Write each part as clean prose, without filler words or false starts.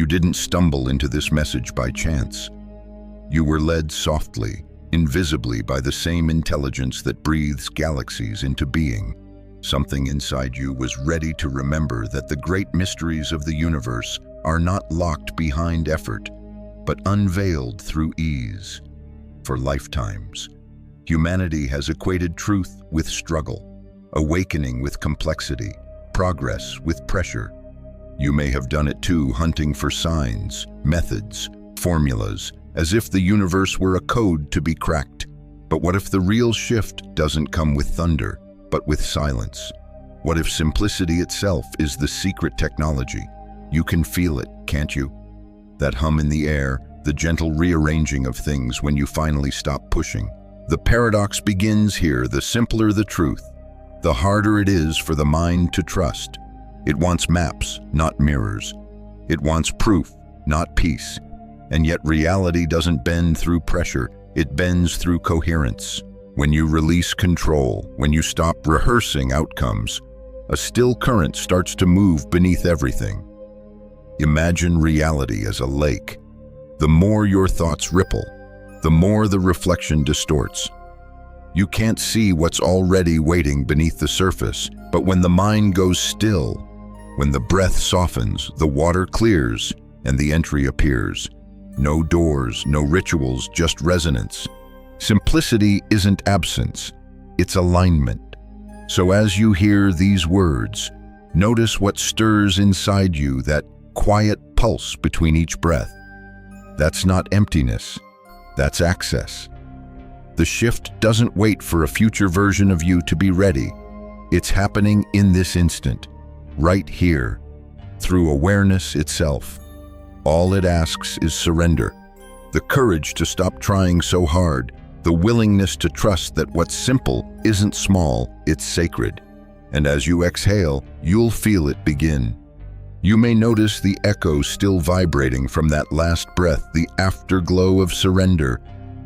You didn't stumble into this message by chance. You were led softly, invisibly by the same intelligence that breathes galaxies into being. Something inside you was ready to remember that the great mysteries of the universe are not locked behind effort, but unveiled through ease. For lifetimes, humanity has equated truth with struggle, awakening with complexity, progress with pressure. You may have done it too, hunting for signs, methods, formulas, as if the universe were a code to be cracked. But what if the real shift doesn't come with thunder, but with silence? What if simplicity itself is the secret technology? You can feel it, can't you? That hum in the air, the gentle rearranging of things when you finally stop pushing. The paradox begins here. The simpler the truth, the harder it is for the mind to trust. It wants maps, not mirrors. It wants proof, not peace. And yet reality doesn't bend through pressure, it bends through coherence. When you release control, when you stop rehearsing outcomes, a still current starts to move beneath everything. Imagine reality as a lake. The more your thoughts ripple, the more the reflection distorts. You can't see what's already waiting beneath the surface, but when the mind goes still, when the breath softens, the water clears, and the entry appears. No doors, no rituals, just resonance. Simplicity isn't absence, it's alignment. So as you hear these words, notice what stirs inside you, that quiet pulse between each breath. That's not emptiness, that's access. The shift doesn't wait for a future version of you to be ready. It's happening in this instant, right here, through awareness itself. All it asks is surrender, the courage to stop trying so hard, the willingness to trust that what's simple isn't small, it's sacred. And as you exhale, you'll feel it begin. You may notice the echo still vibrating from that last breath, the afterglow of surrender,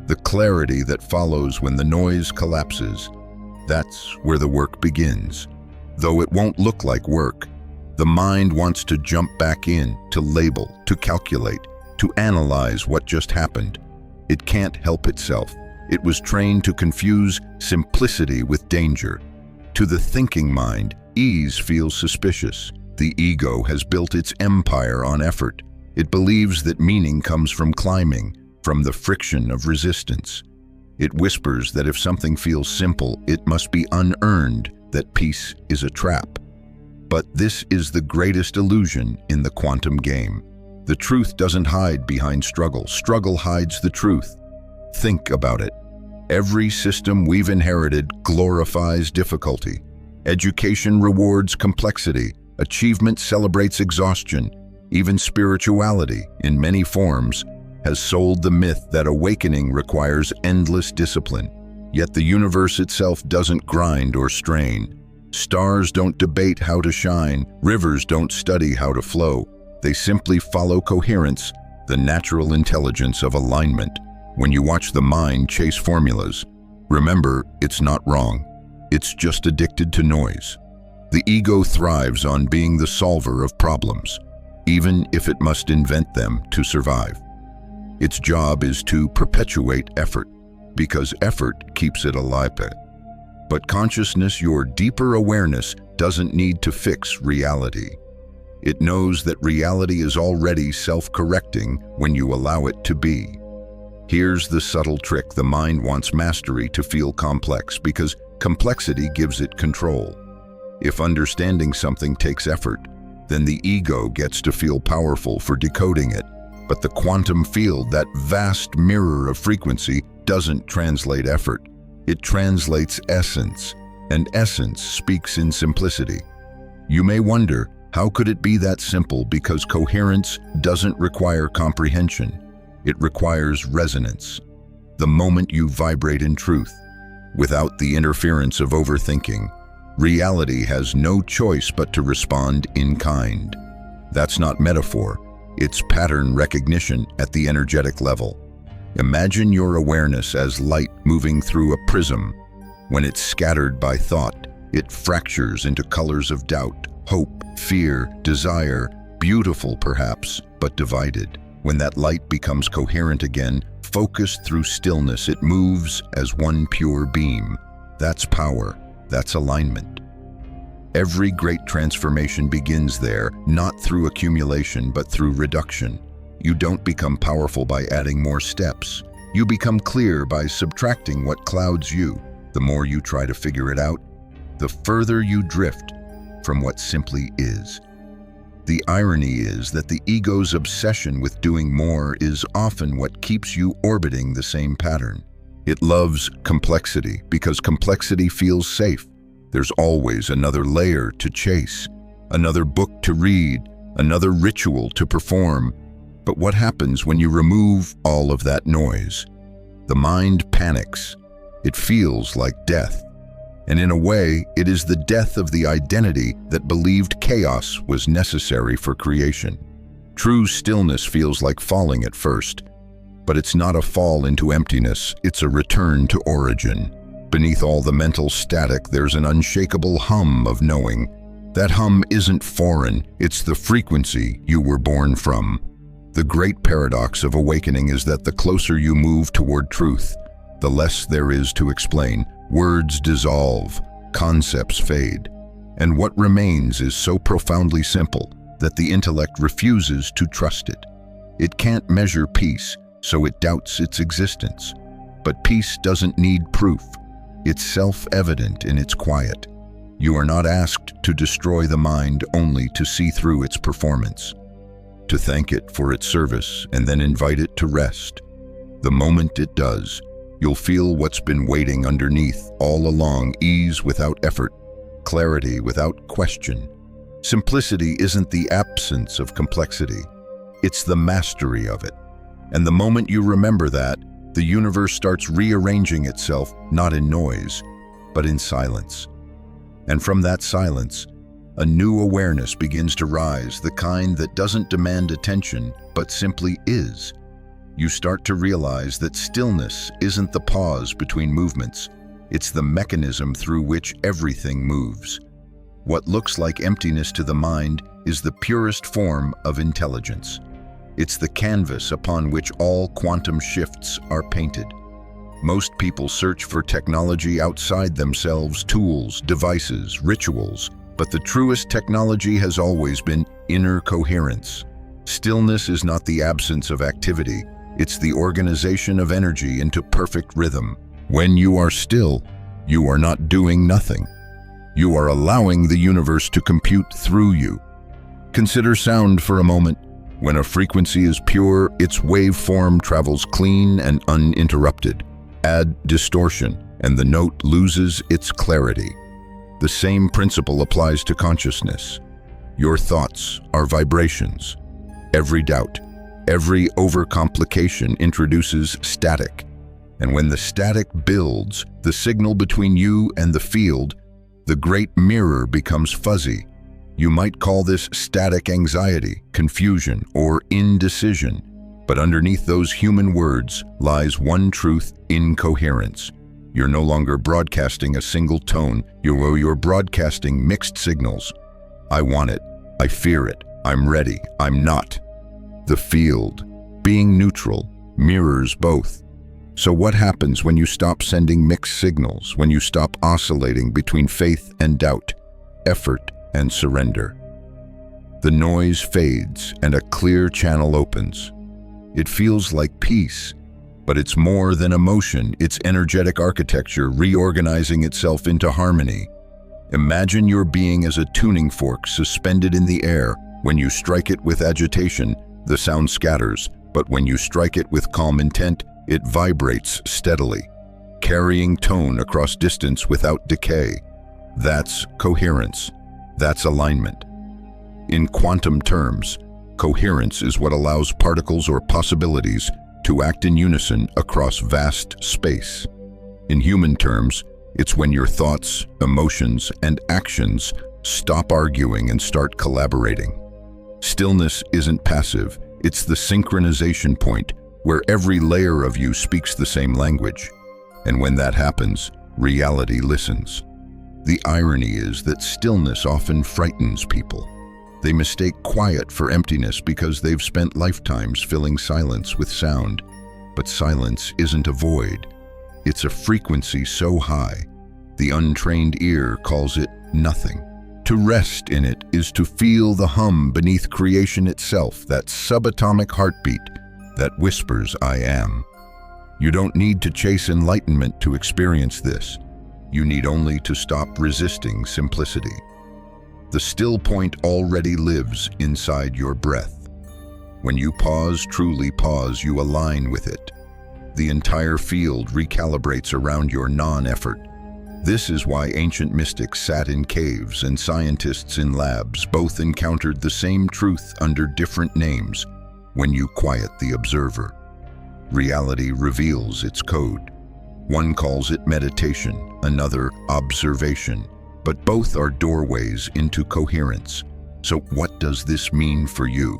the clarity that follows when the noise collapses. That's where the work begins. Though it won't look like work, the mind wants to jump back in, to label, to calculate, to analyze what just happened. It can't help itself. It was trained to confuse simplicity with danger. To the thinking mind, ease feels suspicious. The ego has built its empire on effort. It believes that meaning comes from climbing, from the friction of resistance. It whispers that if something feels simple, it must be unearned, that peace is a trap. But this is the greatest illusion in the quantum game. The truth doesn't hide behind struggle. Struggle hides the truth. Think about it. Every system we've inherited glorifies difficulty. Education rewards complexity. Achievement celebrates exhaustion. Even spirituality, in many forms, has sold the myth that awakening requires endless discipline. Yet the universe itself doesn't grind or strain. Stars don't debate how to shine. Rivers don't study how to flow. They simply follow coherence, the natural intelligence of alignment. When you watch the mind chase formulas, remember, it's not wrong. It's just addicted to noise. The ego thrives on being the solver of problems, even if it must invent them to survive. Its job is to perpetuate effort, because effort keeps it alive. But consciousness, your deeper awareness, doesn't need to fix reality. It knows that reality is already self-correcting when you allow it to be. Here's the subtle trick. The mind wants mastery to feel complex because complexity gives it control. If understanding something takes effort, then the ego gets to feel powerful for decoding it. But the quantum field, that vast mirror of frequency, doesn't translate effort. It translates essence, and essence speaks in simplicity. You may wonder, how could it be that simple? Because coherence doesn't require comprehension. It requires resonance. The moment you vibrate in truth, without the interference of overthinking, reality has no choice but to respond in kind. That's not metaphor. It's pattern recognition at the energetic level. Imagine your awareness as light moving through a prism. When it's scattered by thought, it fractures into colors of doubt, hope, fear, desire. beautiful perhaps, but divided. When that light becomes coherent again, focused through stillness, it moves as one pure beam. That's power. That's alignment. Every great transformation begins there, not through accumulation, but through reduction. You don't become powerful by adding more steps. You become clear by subtracting what clouds you. The more you try to figure it out, the further you drift from what simply is. The irony is that the ego's obsession with doing more is often what keeps you orbiting the same pattern. It loves complexity because complexity feels safe. There's always another layer to chase, another book to read, another ritual to perform. But what happens when you remove all of that noise? The mind panics. It feels like death. And in a way, it is the death of the identity that believed chaos was necessary for creation. True stillness feels like falling at first, but it's not a fall into emptiness, it's a return to origin. Beneath all the mental static, there's an unshakable hum of knowing. That hum isn't foreign, it's the frequency you were born from. The great paradox of awakening is that the closer you move toward truth, the less there is to explain. Words dissolve, concepts fade, and what remains is so profoundly simple that the intellect refuses to trust it. It can't measure peace, so it doubts its existence. But peace doesn't need proof. It's self-evident in its quiet. You are not asked to destroy the mind only to see through its performance, to thank it for its service and then invite it to rest. The moment it does, you'll feel what's been waiting underneath all along: ease without effort, clarity without question. Simplicity isn't the absence of complexity, it's the mastery of it. And the moment you remember that, the universe starts rearranging itself, not in noise, but in silence. And from that silence, a new awareness begins to rise, the kind that doesn't demand attention, but simply is. You start to realize that stillness isn't the pause between movements, it's the mechanism through which everything moves. What looks like emptiness to the mind is the purest form of intelligence. It's the canvas upon which all quantum shifts are painted. Most people search for technology outside themselves, tools, devices, rituals, but the truest technology has always been inner coherence. Stillness is not the absence of activity, it's the organization of energy into perfect rhythm. When you are still, you are not doing nothing. You are allowing the universe to compute through you. Consider sound for a moment. When a frequency is pure, its waveform travels clean and uninterrupted. Add distortion, and the note loses its clarity. The same principle applies to consciousness. Your thoughts are vibrations. Every doubt, every overcomplication introduces static. And when the static builds, the signal between you and the field, the great mirror becomes fuzzy. You might call this static anxiety, confusion, or indecision. But underneath those human words lies one truth: incoherence. You're no longer broadcasting a single tone, you're broadcasting mixed signals. I want it, I fear it, I'm ready, I'm not. The field, being neutral, mirrors both. So what happens when you stop sending mixed signals, when you stop oscillating between faith and doubt, effort and surrender? The noise fades and a clear channel opens. It feels like peace, but it's more than emotion, it's energetic architecture reorganizing itself into harmony. Imagine your being as a tuning fork suspended in the air. When you strike it with agitation, the sound scatters, but when you strike it with calm intent, it vibrates steadily, carrying tone across distance without decay. That's coherence. That's alignment. In quantum terms, coherence is what allows particles or possibilities to act in unison across vast space. In human terms, it's when your thoughts, emotions, and actions stop arguing and start collaborating. Stillness isn't passive, it's the synchronization point where every layer of you speaks the same language. And when that happens, reality listens. The irony is that stillness often frightens people. They mistake quiet for emptiness because they've spent lifetimes filling silence with sound. But silence isn't a void. It's a frequency so high, the untrained ear calls it nothing. To rest in it is to feel the hum beneath creation itself, that subatomic heartbeat that whispers, "I am." You don't need to chase enlightenment to experience this. You need only to stop resisting simplicity. The still point already lives inside your breath. When you pause, truly pause, you align with it. The entire field recalibrates around your non-effort. This is why ancient mystics sat in caves and scientists in labs both encountered the same truth under different names. When you quiet the observer, reality reveals its code. One calls it meditation, another observation, but both are doorways into coherence. So what does this mean for you?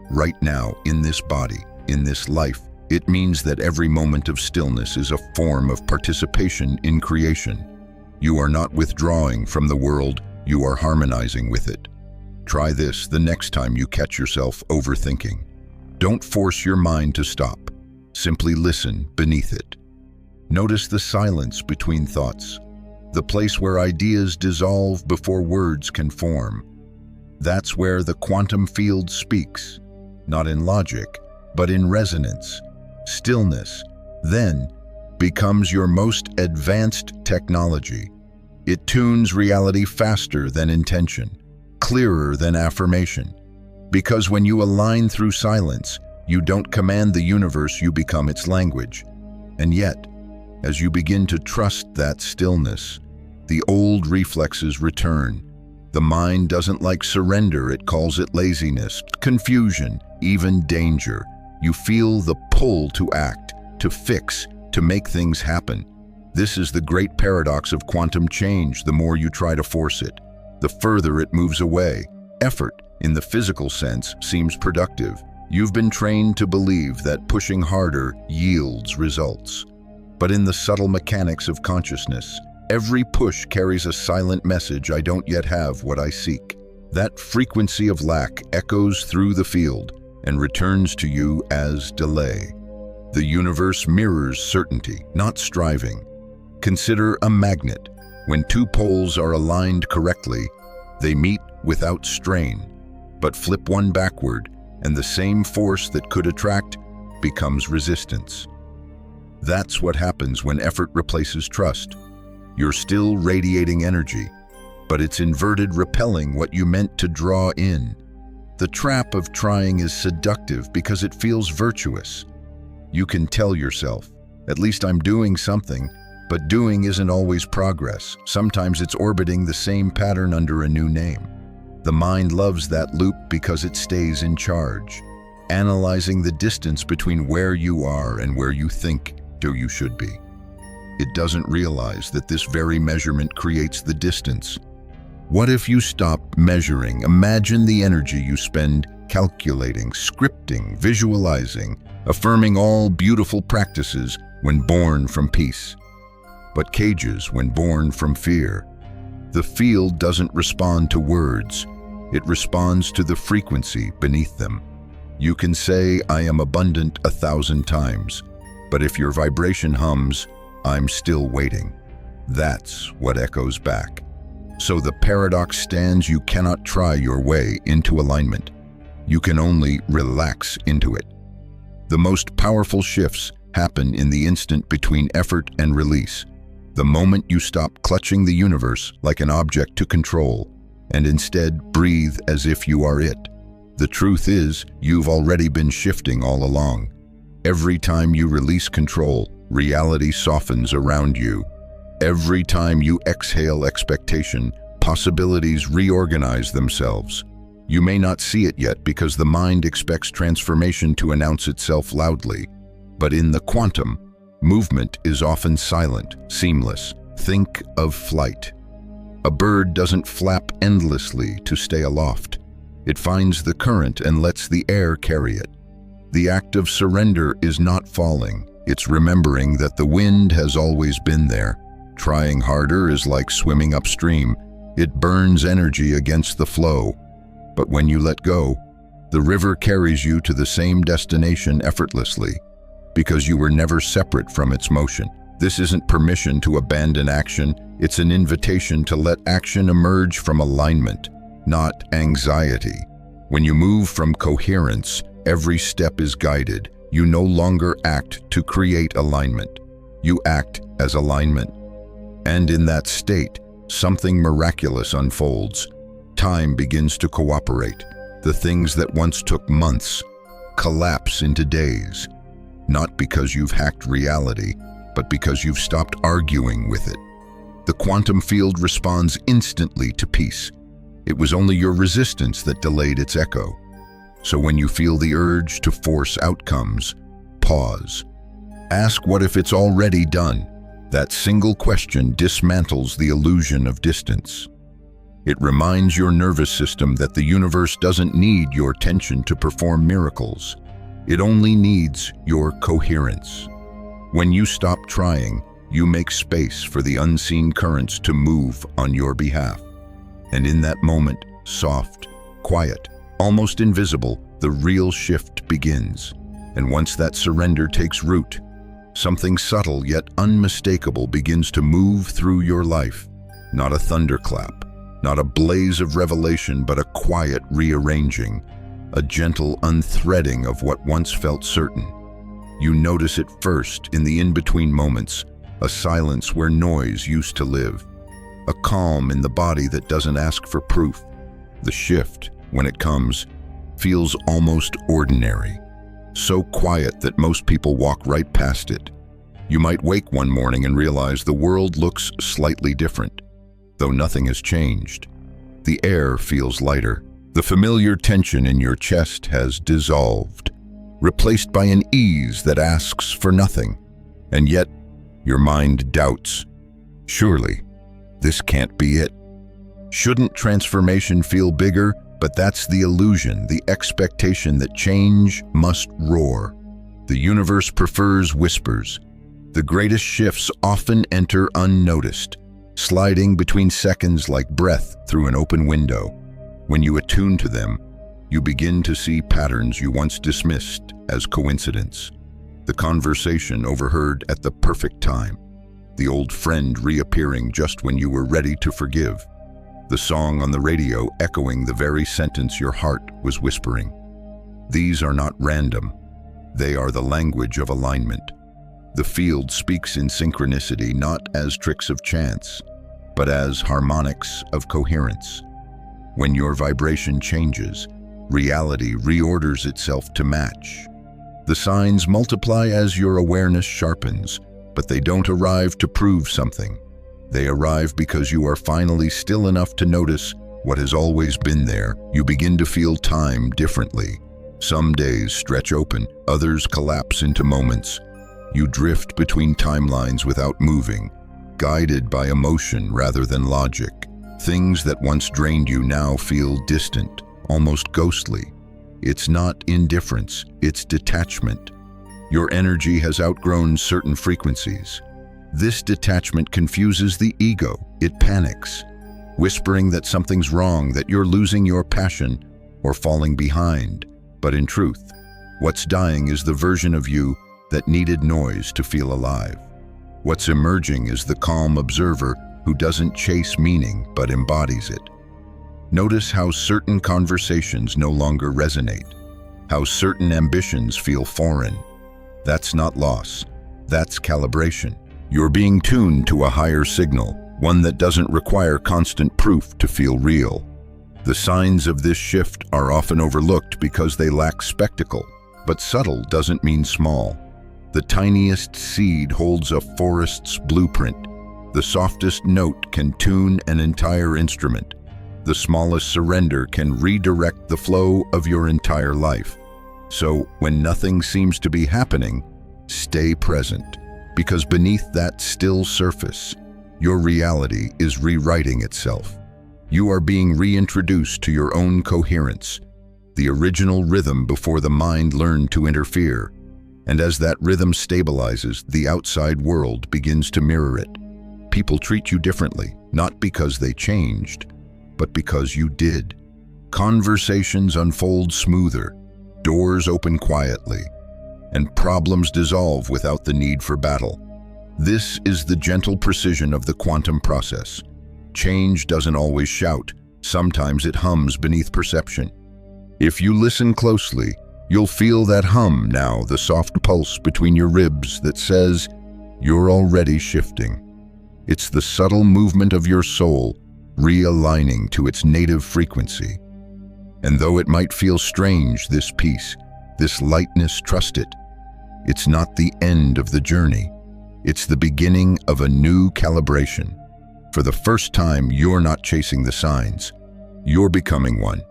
Right now, in this body, in this life, it means that every moment of stillness is a form of participation in creation. You are not withdrawing from the world, you are harmonizing with it. Try this the next time you catch yourself overthinking. Don't force your mind to stop. Simply listen beneath it. Notice the silence between thoughts, the place where ideas dissolve before words can form. That's where the quantum field speaks, not in logic, but in resonance. Stillness, then, becomes your most advanced technology. It tunes reality faster than intention, clearer than affirmation. Because when you align through silence, you don't command the universe, you become its language. And yet, as you begin to trust that stillness, the old reflexes return. The mind doesn't like surrender, it calls it laziness, confusion, even danger. You feel the pull to act, to fix, to make things happen. This is the great paradox of quantum change. The more you try to force it, the further it moves away. Effort, in the physical sense, seems productive. You've been trained to believe that pushing harder yields results. But in the subtle mechanics of consciousness, every push carries a silent message: I don't yet have what I seek. That frequency of lack echoes through the field and returns to you as delay. The universe mirrors certainty, not striving. Consider a magnet. When two poles are aligned correctly, they meet without strain. But flip one backward, and the same force that could attract becomes resistance. That's what happens when effort replaces trust. You're still radiating energy, but it's inverted, repelling what you meant to draw in. The trap of trying is seductive because it feels virtuous. You can tell yourself, at least I'm doing something, but doing isn't always progress. Sometimes it's orbiting the same pattern under a new name. The mind loves that loop because it stays in charge, analyzing the distance between where you are and where you think you should be. It doesn't realize that this very measurement creates the distance. What if you stop measuring? Imagine the energy you spend calculating, scripting, visualizing, affirming all beautiful practices when born from peace, but cages when born from fear. The field doesn't respond to words, it responds to the frequency beneath them. You can say, I am abundant 1,000 times, but if your vibration hums, I'm still waiting, that's what echoes back. So the paradox stands: you cannot try your way into alignment. You can only relax into it. The most powerful shifts happen in the instant between effort and release. The moment you stop clutching the universe like an object to control, and instead breathe as if you are it. The truth is, you've already been shifting all along. Every time you release control, reality softens around you. Every time you exhale expectation, possibilities reorganize themselves. You may not see it yet because the mind expects transformation to announce itself loudly. But in the quantum, movement is often silent, seamless. Think of flight. A bird doesn't flap endlessly to stay aloft. It finds the current and lets the air carry it. The act of surrender is not falling. It's remembering that the wind has always been there. Trying harder is like swimming upstream. It burns energy against the flow. But when you let go, the river carries you to the same destination effortlessly, because you were never separate from its motion. This isn't permission to abandon action, it's an invitation to let action emerge from alignment, not anxiety. When you move from coherence, every step is guided. You no longer act to create alignment. You act as alignment. And in that state, something miraculous unfolds. Time begins to cooperate. The things that once took months collapse into days, not because you've hacked reality, but because you've stopped arguing with it. The quantum field responds instantly to peace. It was only your resistance that delayed its echo. So when you feel the urge to force outcomes, pause. Ask what if it's already done. That single question dismantles the illusion of distance. It reminds your nervous system that the universe doesn't need your tension to perform miracles. It only needs your coherence. When you stop trying, you make space for the unseen currents to move on your behalf. And in that moment, soft, quiet, almost invisible, the real shift begins. And once that surrender takes root, something subtle yet unmistakable begins to move through your life. Not a thunderclap, not a blaze of revelation, but a quiet rearranging, a gentle unthreading of what once felt certain. You notice it first in the in-between moments, a silence where noise used to live, a calm in the body that doesn't ask for proof. The shift, when it comes, feels almost ordinary, so quiet that most people walk right past it. You might wake one morning and realize the world looks slightly different, though nothing has changed. The air feels lighter. The familiar tension in your chest has dissolved, replaced by an ease that asks for nothing. And yet, your mind doubts. Surely, this can't be it. Shouldn't transformation feel bigger? But that's the illusion, the expectation that change must roar. The universe prefers whispers. The greatest shifts often enter unnoticed, sliding between seconds like breath through an open window. When you attune to them, you begin to see patterns you once dismissed as coincidence. The conversation overheard at the perfect time. The old friend reappearing just when you were ready to forgive. The song on the radio echoing the very sentence your heart was whispering. These are not random. They are the language of alignment. The field speaks in synchronicity not as tricks of chance, but as harmonics of coherence. When your vibration changes, reality reorders itself to match. The signs multiply as your awareness sharpens, but they don't arrive to prove something. They arrive because you are finally still enough to notice what has always been there. You begin to feel time differently. Some days stretch open, others collapse into moments. You drift between timelines without moving, guided by emotion rather than logic. Things that once drained you now feel distant, almost ghostly. It's not indifference, it's detachment. Your energy has outgrown certain frequencies. This detachment confuses the ego. It panics, whispering that something's wrong, that you're losing your passion or falling behind. But in truth, what's dying is the version of you that needed noise to feel alive. What's emerging is the calm observer who doesn't chase meaning but embodies it. Notice how certain conversations no longer resonate, how certain ambitions feel foreign. That's not loss, that's calibration. You're being tuned to a higher signal, one that doesn't require constant proof to feel real. The signs of this shift are often overlooked because they lack spectacle, but subtle doesn't mean small. The tiniest seed holds a forest's blueprint. The softest note can tune an entire instrument. The smallest surrender can redirect the flow of your entire life. So, when nothing seems to be happening, stay present. Because beneath that still surface, your reality is rewriting itself. You are being reintroduced to your own coherence, the original rhythm before the mind learned to interfere. And as that rhythm stabilizes, the outside world begins to mirror it. People treat you differently, not because they changed, but because you did. Conversations unfold smoother, doors open quietly, and problems dissolve without the need for battle. This is the gentle precision of the quantum process. Change doesn't always shout. Sometimes it hums beneath perception. If you listen closely, you'll feel that hum now, the soft pulse between your ribs that says, you're already shifting. It's the subtle movement of your soul, realigning to its native frequency. And though it might feel strange, this peace, this lightness, trust it. It's not the end of the journey. It's the beginning of a new calibration. For the first time, you're not chasing the signs. You're becoming one.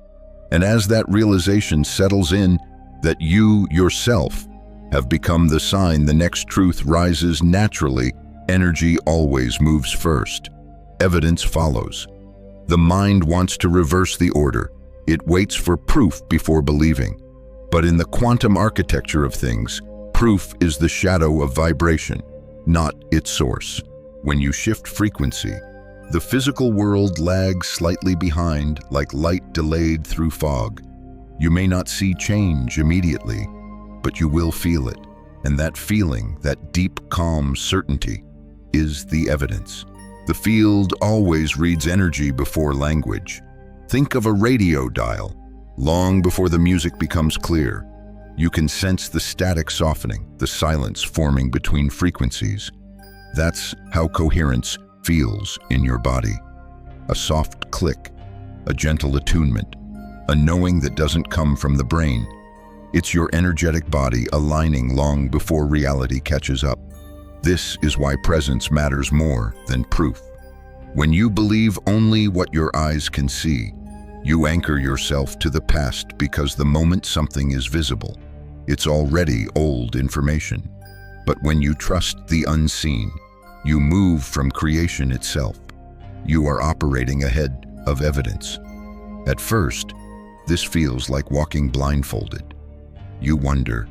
And as that realization settles in, that you yourself have become the sign, the next truth rises naturally. Energy always moves first. Evidence follows. The mind wants to reverse the order. It waits for proof before believing. But in the quantum architecture of things, proof is the shadow of vibration, not its source. When you shift frequency, the physical world lags slightly behind, like light delayed through fog. You may not see change immediately, but you will feel it. And that feeling, that deep, calm certainty, is the evidence. The field always reads energy before language. Think of a radio dial. Long before the music becomes clear, you can sense the static softening, the silence forming between frequencies. That's how coherence feels in your body. A soft click, a gentle attunement, a knowing that doesn't come from the brain. It's your energetic body aligning long before reality catches up. This is why presence matters more than proof. When you believe only what your eyes can see, you anchor yourself to the past because the moment something is visible, it's already old information. But when you trust the unseen, you move from creation itself. You are operating ahead of evidence. At first, this feels like walking blindfolded. You wonder,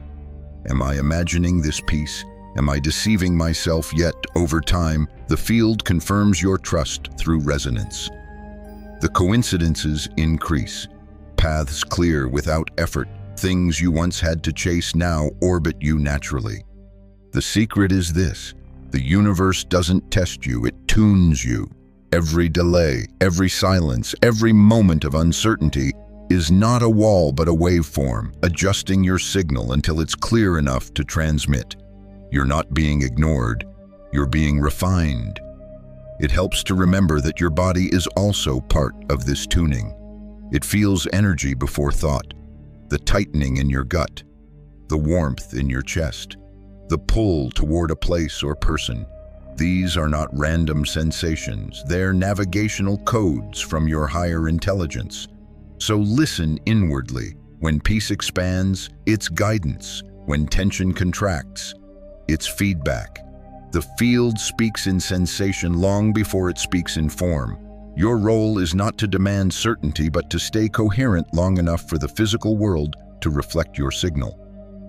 am I imagining this peace? Am I deceiving myself? Yet, over time, the field confirms your trust through resonance. The coincidences increase. Paths clear without effort. Things you once had to chase now orbit you naturally. The secret is this: the universe doesn't test you, it tunes you. Every delay, every silence, every moment of uncertainty is not a wall but a waveform, adjusting your signal until it's clear enough to transmit. You're not being ignored, you're being refined. It helps to remember that your body is also part of this tuning. It feels energy before thought, the tightening in your gut, the warmth in your chest, the pull toward a place or person. These are not random sensations, they're navigational codes from your higher intelligence. So listen inwardly. When peace expands, it's guidance. When tension contracts, it's feedback. The field speaks in sensation long before it speaks in form. Your role is not to demand certainty, but to stay coherent long enough for the physical world to reflect your signal.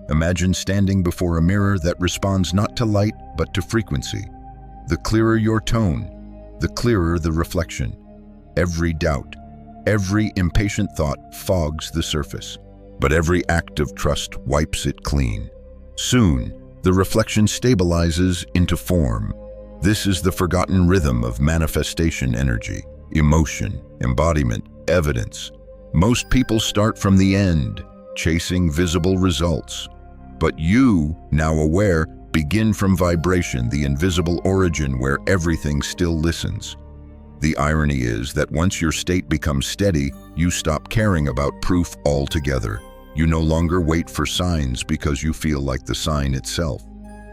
Imagine standing before a mirror that responds not to light, but to frequency. The clearer your tone, the clearer the reflection. Every doubt, every impatient thought fogs the surface, but every act of trust wipes it clean. Soon, the reflection stabilizes into form. This is the forgotten rhythm of manifestation energy, emotion, embodiment, evidence. Most people start from the end, chasing visible results. But you, now aware, begin from vibration, the invisible origin where everything still listens. The irony is that once your state becomes steady, you stop caring about proof altogether. You no longer wait for signs because you feel like the sign itself.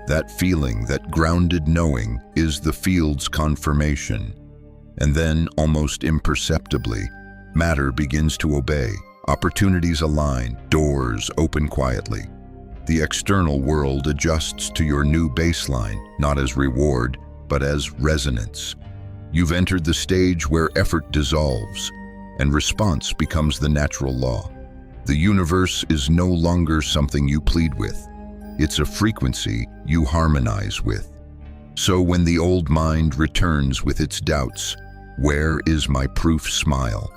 That feeling, that grounded knowing, is the field's confirmation. And then, almost imperceptibly, matter begins to obey. Opportunities align, doors open quietly. The external world adjusts to your new baseline, not as reward, but as resonance. You've entered the stage where effort dissolves, and response becomes the natural law. The universe is no longer something you plead with. It's a frequency you harmonize with. So when the old mind returns with its doubts, where is my proof smile?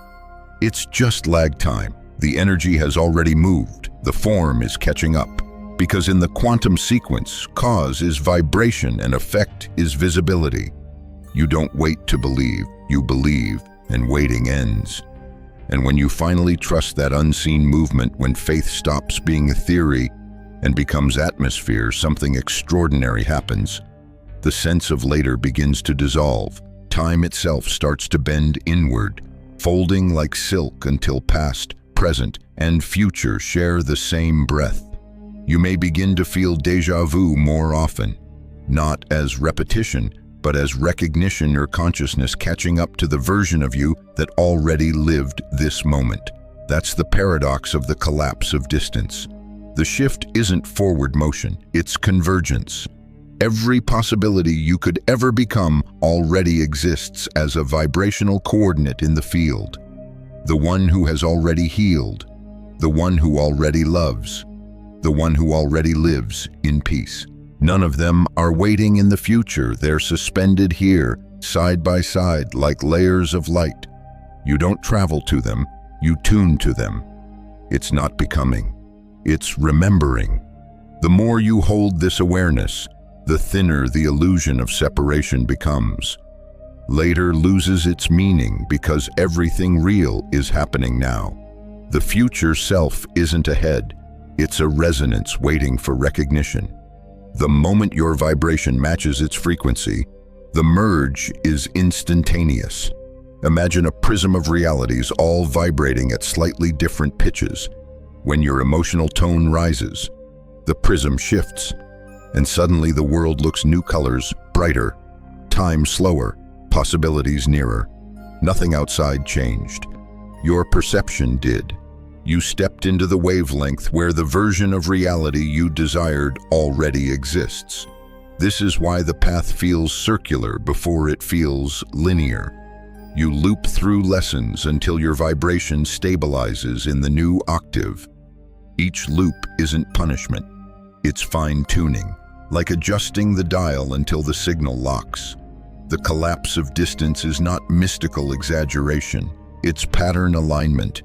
It's just lag time. The energy has already moved. The form is catching up. Because in the quantum sequence, cause is vibration and effect is visibility. You don't wait to believe, you believe, and waiting ends. And when you finally trust that unseen movement, when faith stops being a theory and becomes atmosphere, something extraordinary happens. The sense of later begins to dissolve. Time itself starts to bend inward, folding like silk until past, present, and future share the same breath. You may begin to feel déjà vu more often, not as repetition, but as recognition or consciousness catching up to the version of you that already lived this moment. That's the paradox of the collapse of distance. The shift isn't forward motion, it's convergence. Every possibility you could ever become already exists as a vibrational coordinate in the field. The one who has already healed, the one who already loves, the one who already lives in peace. None of them are waiting in the future. They're suspended here, side by side, like layers of light. You don't travel to them, you tune to them. It's not becoming, it's remembering. The more you hold this awareness, the thinner the illusion of separation becomes. Later loses its meaning because everything real is happening now. The future self isn't ahead, it's a resonance waiting for recognition. The moment your vibration matches its frequency, the merge is instantaneous. Imagine a prism of realities all vibrating at slightly different pitches. When your emotional tone rises, the prism shifts, and suddenly the world looks new colors, brighter, time slower, possibilities nearer. Nothing outside changed. Your perception did. You stepped into the wavelength where the version of reality you desired already exists. This is why the path feels circular before it feels linear. You loop through lessons until your vibration stabilizes in the new octave. Each loop isn't punishment, it's fine-tuning, like adjusting the dial until the signal locks. The collapse of distance is not mystical exaggeration, it's pattern alignment,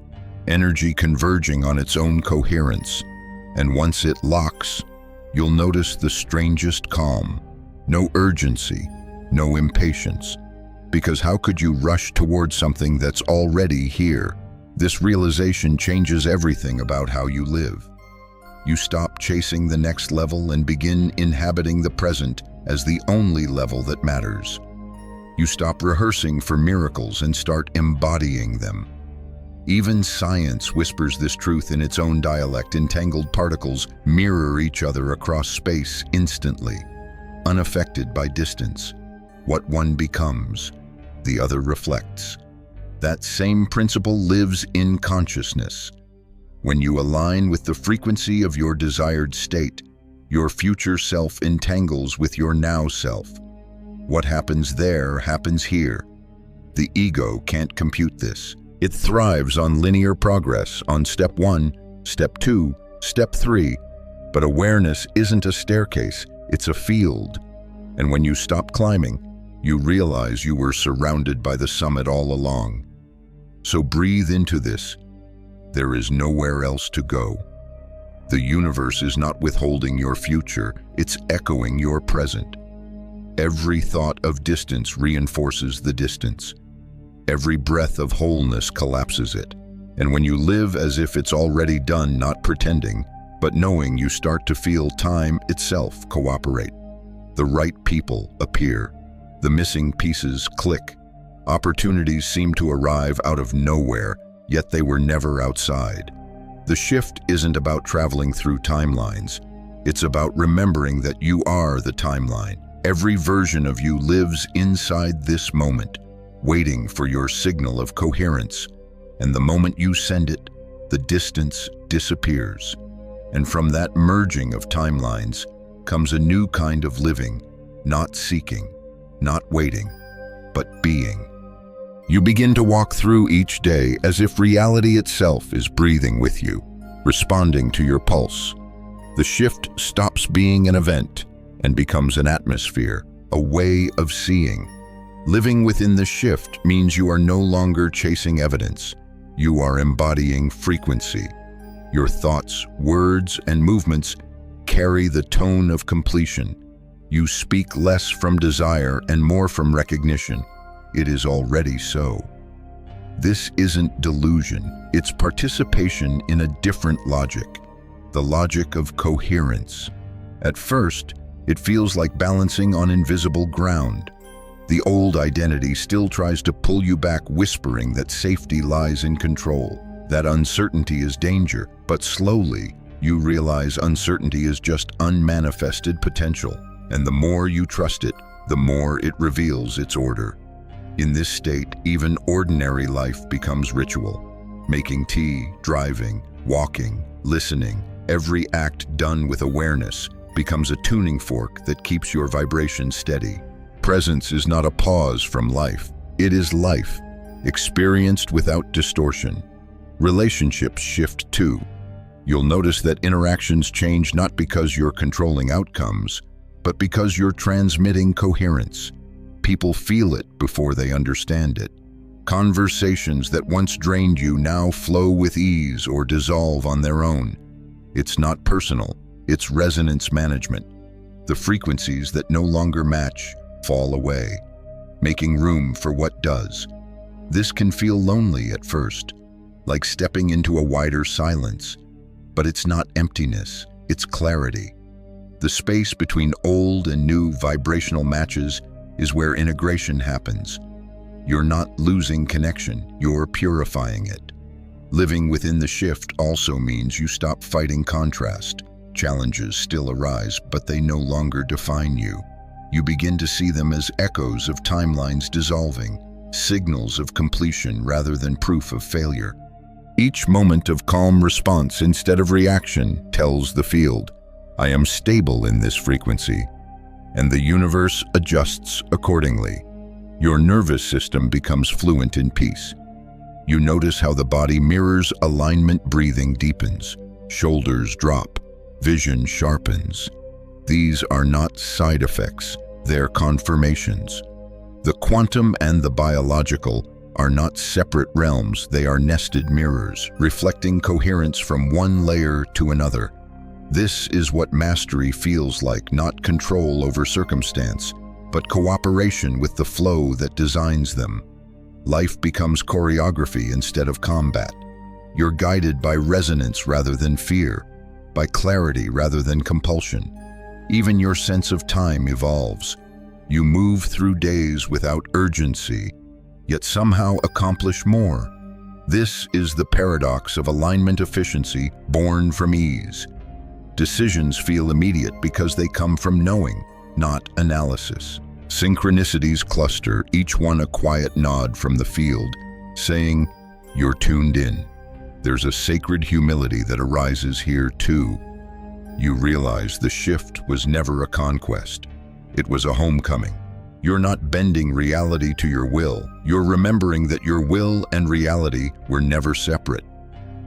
energy converging on its own coherence. And once it locks, you'll notice the strangest calm. No urgency, no impatience. Because how could you rush towards something that's already here? This realization changes everything about how you live. You stop chasing the next level and begin inhabiting the present as the only level that matters. You stop rehearsing for miracles and start embodying them. Even science whispers this truth in its own dialect. Entangled particles mirror each other across space instantly, unaffected by distance. What one becomes, the other reflects. That same principle lives in consciousness. When you align with the frequency of your desired state, your future self entangles with your now self. What happens there happens here. The ego can't compute this. It thrives on linear progress, on step 1, step 2, step 3. But awareness isn't a staircase, it's a field. And when you stop climbing, you realize you were surrounded by the summit all along. So breathe into this. There is nowhere else to go. The universe is not withholding your future, it's echoing your present. Every thought of distance reinforces the distance. Every breath of wholeness collapses it. And when you live as if it's already done, not pretending, but knowing, you start to feel time itself cooperate. The right people appear. The missing pieces click. Opportunities seem to arrive out of nowhere, yet they were never outside. The shift isn't about traveling through timelines. It's about remembering that you are the timeline. Every version of you lives inside this moment, waiting for your signal of coherence. And the moment you send it, the distance disappears. And from that merging of timelines comes a new kind of living, not seeking, not waiting, but being. You begin to walk through each day as if reality itself is breathing with you, responding to your pulse. The shift stops being an event and becomes an atmosphere, a way of seeing. Living within the shift means you are no longer chasing evidence. You are embodying frequency. Your thoughts, words, and movements carry the tone of completion. You speak less from desire and more from recognition. It is already so. This isn't delusion, it's participation in a different logic, the logic of coherence. At first, it feels like balancing on invisible ground. The old identity still tries to pull you back, whispering that safety lies in control, that uncertainty is danger, but slowly you realize uncertainty is just unmanifested potential, and the more you trust it, the more it reveals its order. In this state, even ordinary life becomes ritual. Making tea, driving, walking, listening, every act done with awareness becomes a tuning fork that keeps your vibration steady. Presence is not a pause from life. It is life, experienced without distortion. Relationships shift too. You'll notice that interactions change not because you're controlling outcomes, but because you're transmitting coherence. People feel it before they understand it. Conversations that once drained you now flow with ease or dissolve on their own. It's not personal, it's resonance management. The frequencies that no longer match fall away, making room for what does. This can feel lonely at first, like stepping into a wider silence, but it's not emptiness, it's clarity. The space between old and new vibrational matches is where integration happens. You're not losing connection, you're purifying it. Living within the shift also means you stop fighting contrast. Challenges still arise, but they no longer define you. You begin to see them as echoes of timelines dissolving, signals of completion rather than proof of failure. Each moment of calm response instead of reaction tells the field, I am stable in this frequency, and the universe adjusts accordingly. Your nervous system becomes fluent in peace. You notice how the body mirrors alignment, breathing deepens, shoulders drop, vision sharpens. These are not side effects, they're confirmations. The quantum and the biological are not separate realms, they are nested mirrors, reflecting coherence from one layer to another. This is what mastery feels like, not control over circumstance, but cooperation with the flow that designs them. Life becomes choreography instead of combat. You're guided by resonance rather than fear, by clarity rather than compulsion. Even your sense of time evolves. You move through days without urgency, yet somehow accomplish more. This is the paradox of alignment efficiency born from ease. Decisions feel immediate because they come from knowing, not analysis. Synchronicities cluster, each one a quiet nod from the field, saying, you're tuned in. There's a sacred humility that arises here too. You realize the shift was never a conquest. It was a homecoming. You're not bending reality to your will. You're remembering that your will and reality were never separate.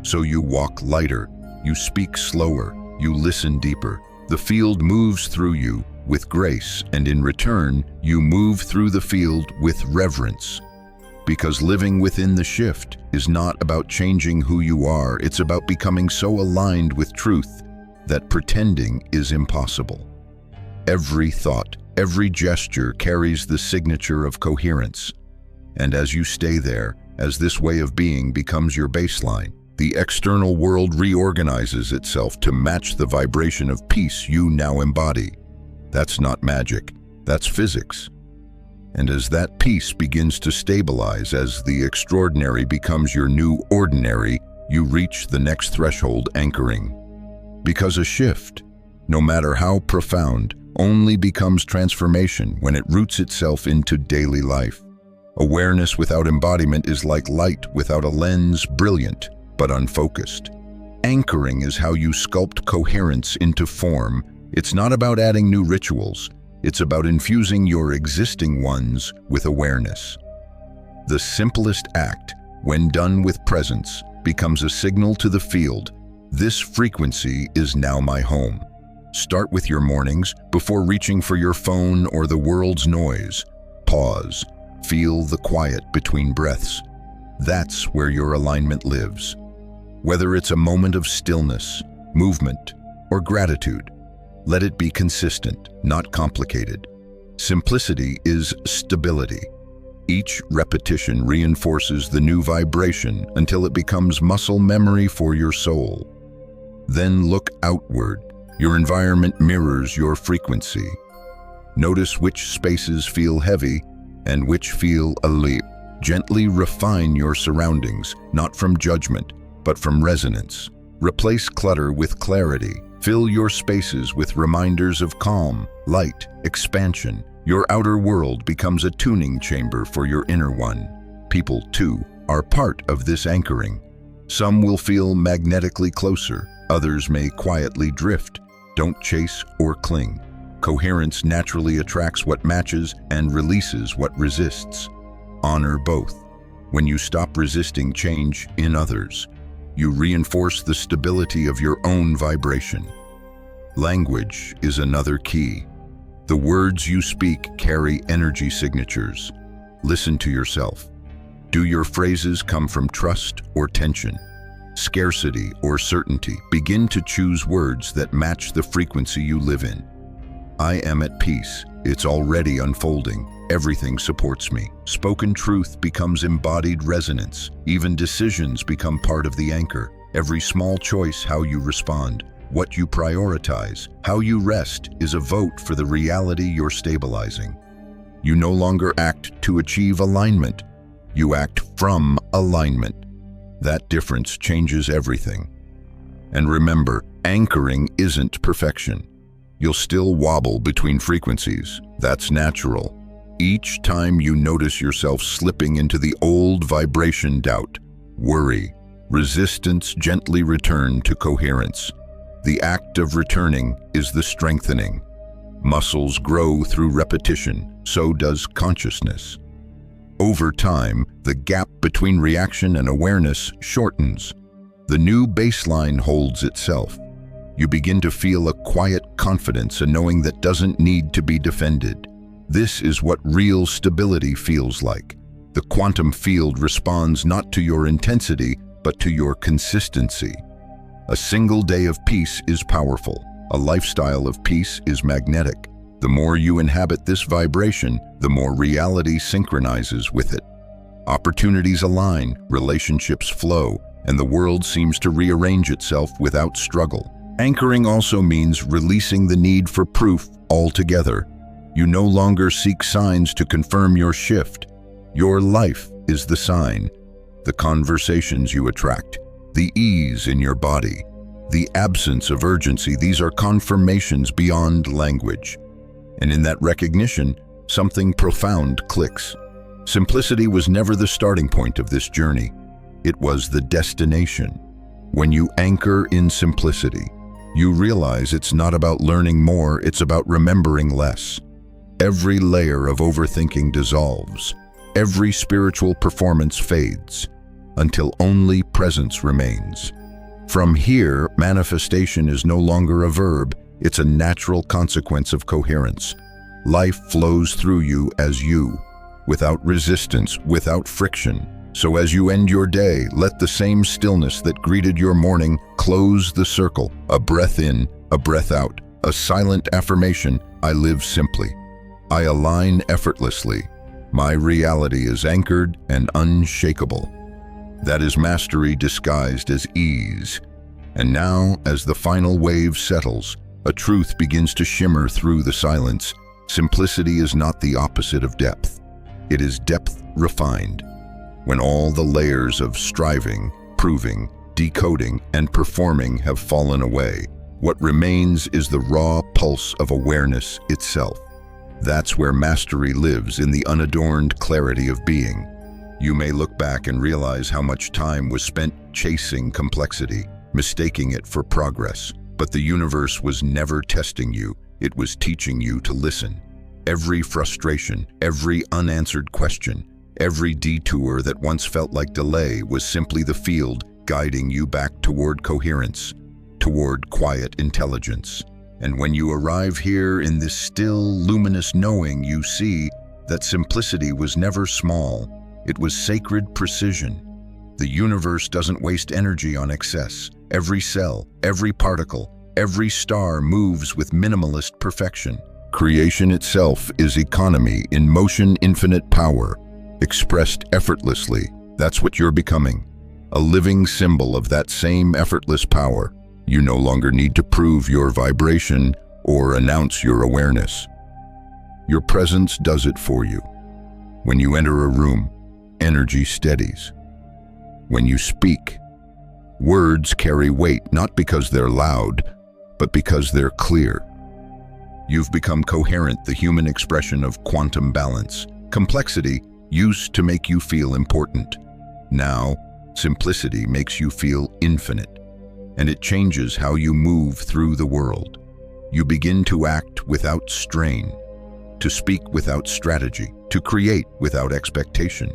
So you walk lighter, you speak slower, you listen deeper. The field moves through you with grace, and in return, you move through the field with reverence. Because living within the shift is not about changing who you are, it's about becoming so aligned with truth that pretending is impossible. Every thought, every gesture carries the signature of coherence. And as you stay there, as this way of being becomes your baseline, the external world reorganizes itself to match the vibration of peace you now embody. That's not magic, that's physics. And as that peace begins to stabilize, as the extraordinary becomes your new ordinary, you reach the next threshold, anchoring. Because a shift, no matter how profound, only becomes transformation when it roots itself into daily life. Awareness without embodiment is like light without a lens, brilliant but unfocused. Anchoring is how you sculpt coherence into form. It's not about adding new rituals, it's about infusing your existing ones with awareness. The simplest act, when done with presence, becomes a signal to the field. This frequency is now my home. Start with your mornings before reaching for your phone or the world's noise. Pause. Feel the quiet between breaths. That's where your alignment lives. Whether it's a moment of stillness, movement, or gratitude, let it be consistent, not complicated. Simplicity is stability. Each repetition reinforces the new vibration until it becomes muscle memory for your soul. Then look outward. Your environment mirrors your frequency. Notice which spaces feel heavy and which feel alive. Gently refine your surroundings, not from judgment, but from resonance. Replace clutter with clarity. Fill your spaces with reminders of calm, light, expansion. Your outer world becomes a tuning chamber for your inner one. People, too, are part of this anchoring. Some will feel magnetically closer, others may quietly drift. Don't chase or cling. Coherence naturally attracts what matches and releases what resists. Honor both. When you stop resisting change in others, you reinforce the stability of your own vibration. Language is another key. The words you speak carry energy signatures. Listen to yourself. Do your phrases come from trust or tension? Scarcity or certainty? Begin to choose words that match the frequency you live in. I am at peace. It's already unfolding. Everything supports me. Spoken truth becomes embodied resonance. Even decisions become part of the anchor. Every small choice, how you respond, what you prioritize, how you rest, is a vote for the reality you're stabilizing. You no longer act to achieve alignment. You act from alignment. That difference changes everything. And remember, anchoring isn't perfection. You'll still wobble between frequencies. That's natural. Each time you notice yourself slipping into the old vibration, doubt, worry, resistance, gently return to coherence. The act of returning is the strengthening. Muscles grow through repetition, so does consciousness. Over time, the gap between reaction and awareness shortens. The new baseline holds itself. You begin to feel a quiet confidence, a knowing that doesn't need to be defended. This is what real stability feels like. The quantum field responds not to your intensity, but to your consistency. A single day of peace is powerful. A lifestyle of peace is magnetic. The more you inhabit this vibration, the more reality synchronizes with it. Opportunities align, relationships flow, and the world seems to rearrange itself without struggle. Anchoring also means releasing the need for proof altogether. You no longer seek signs to confirm your shift. Your life is the sign. The conversations you attract, the ease in your body, the absence of urgency, these are confirmations beyond language. And in that recognition, something profound clicks. Simplicity was never the starting point of this journey. It was the destination. When you anchor in simplicity, you realize it's not about learning more, it's about remembering less. Every layer of overthinking dissolves. Every spiritual performance fades, until only presence remains. From here, manifestation is no longer a verb, it's a natural consequence of coherence. Life flows through you as you, without resistance, without friction. So as you end your day, let the same stillness that greeted your morning close the circle. A breath in, a breath out, a silent affirmation, I live simply. I align effortlessly. My reality is anchored and unshakable. That is mastery disguised as ease. And now, as the final wave settles, a truth begins to shimmer through the silence. Simplicity is not the opposite of depth. It is depth refined. When all the layers of striving, proving, decoding, and performing have fallen away, what remains is the raw pulse of awareness itself. That's where mastery lives, in the unadorned clarity of being. You may look back and realize how much time was spent chasing complexity, mistaking it for progress. But the universe was never testing you, it was teaching you to listen. Every frustration, every unanswered question, every detour that once felt like delay was simply the field guiding you back toward coherence, toward quiet intelligence. And when you arrive here in this still, luminous knowing, you see that simplicity was never small. It was sacred precision. The universe doesn't waste energy on excess. Every cell, every particle, every star moves with minimalist perfection. Creation itself is economy in motion, infinite power, expressed effortlessly. That's what you're becoming. A living symbol of that same effortless power. You no longer need to prove your vibration or announce your awareness. Your presence does it for you. When you enter a room, energy steadies. When you speak, words carry weight not because they're loud, but because they're clear. You've become coherent, the human expression of quantum balance. Complexity used to make you feel important. Now, simplicity makes you feel infinite, and it changes how you move through the world. You begin to act without strain, to speak without strategy, to create without expectation.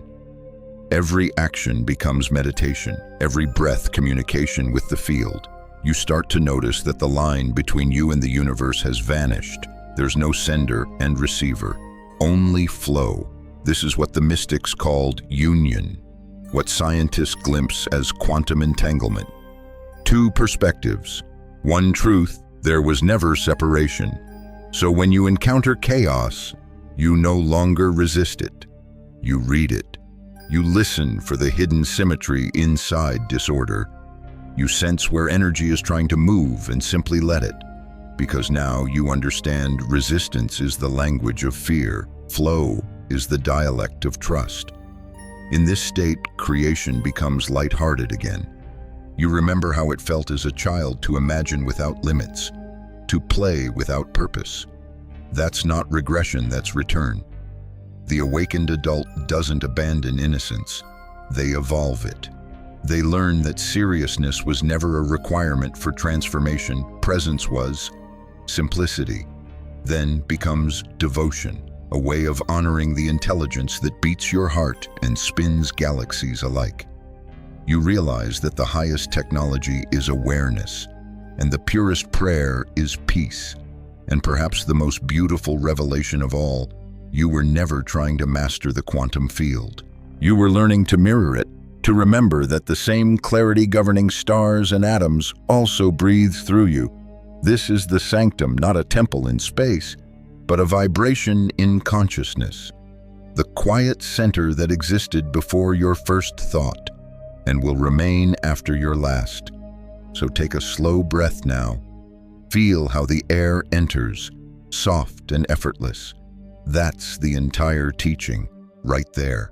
Every action becomes meditation, every breath communication with the field. You start to notice that the line between you and the universe has vanished. There's no sender and receiver, only flow. This is what the mystics called union, what scientists glimpse as quantum entanglement. Two perspectives, one truth: there was never separation. So when you encounter chaos, you no longer resist it. You read it. You listen for the hidden symmetry inside disorder. You sense where energy is trying to move and simply let it. Because now you understand resistance is the language of fear. Flow is the dialect of trust. In this state, creation becomes lighthearted again. You remember how it felt as a child to imagine without limits, to play without purpose. That's not regression, that's return. The awakened adult doesn't abandon innocence. They evolve it. They learn that seriousness was never a requirement for transformation. Presence was. Simplicity then becomes devotion, a way of honoring the intelligence that beats your heart and spins galaxies alike. You realize that the highest technology is awareness, and the purest prayer is peace. And perhaps the most beautiful revelation of all, you were never trying to master the quantum field. You were learning to mirror it, to remember that the same clarity governing stars and atoms also breathes through you. This is the sanctum, not a temple in space, but a vibration in consciousness. The quiet center that existed before your first thought and will remain after your last. So take a slow breath now. Feel how the air enters, soft and effortless. That's the entire teaching, right there.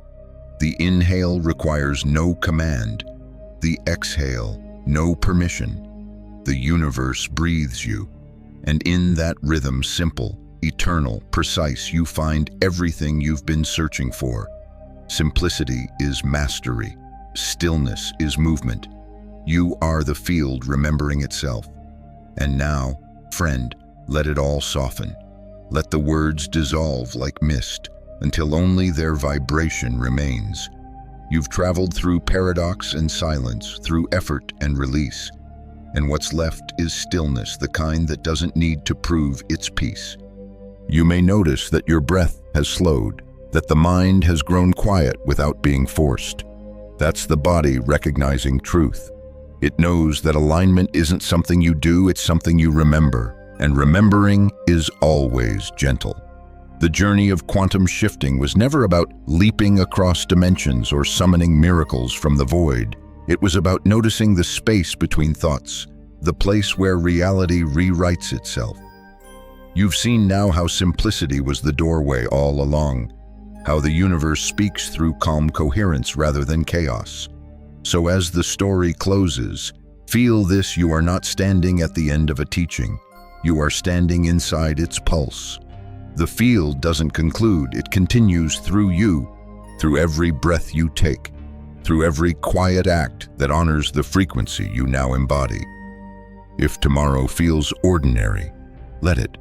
The inhale requires no command. The exhale, no permission. The universe breathes you, and in that rhythm, simple, eternal, precise, you find everything you've been searching for. Simplicity is mastery. Stillness is movement. You are the field remembering itself. And now, friend, let it all soften. Let the words dissolve like mist until only their vibration remains. You've traveled through paradox and silence, through effort and release. And what's left is stillness, the kind that doesn't need to prove its peace. You may notice that your breath has slowed, that the mind has grown quiet without being forced. That's the body recognizing truth. It knows that alignment isn't something you do, it's something you remember. And remembering is always gentle. The journey of quantum shifting was never about leaping across dimensions or summoning miracles from the void. It was about noticing the space between thoughts, the place where reality rewrites itself. You've seen now how simplicity was the doorway all along, how the universe speaks through calm coherence rather than chaos. So as the story closes, feel this: you are not standing at the end of a teaching. You are standing inside its pulse. The field doesn't conclude, it continues through you, through every breath you take, through every quiet act that honors the frequency you now embody. If tomorrow feels ordinary, let it.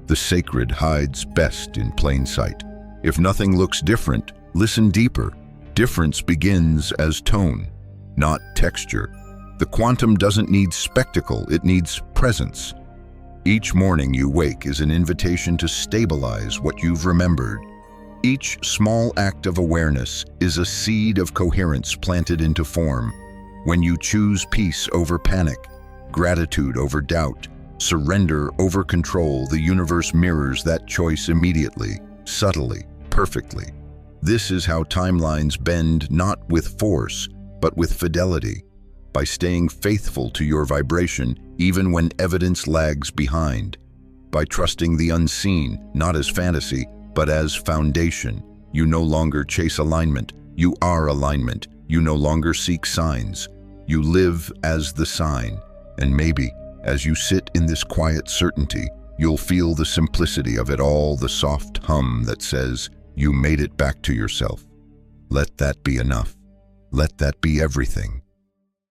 The sacred hides best in plain sight. If nothing looks different, listen deeper. Difference begins as tone, not texture. The quantum doesn't need spectacle, it needs presence. Each morning you wake is an invitation to stabilize what you've remembered. Each small act of awareness is a seed of coherence planted into form. When you choose peace over panic, gratitude over doubt, surrender over control, the universe mirrors that choice immediately, subtly, perfectly. This is how timelines bend, not with force, but with fidelity, by staying faithful to your vibration even when evidence lags behind, by trusting the unseen, not as fantasy, but as foundation. You no longer chase alignment, you are alignment. You no longer seek signs, you live as the sign. And maybe, as you sit in this quiet certainty, you'll feel the simplicity of it all, the soft hum that says, you made it back to yourself. Let that be enough. Let that be everything.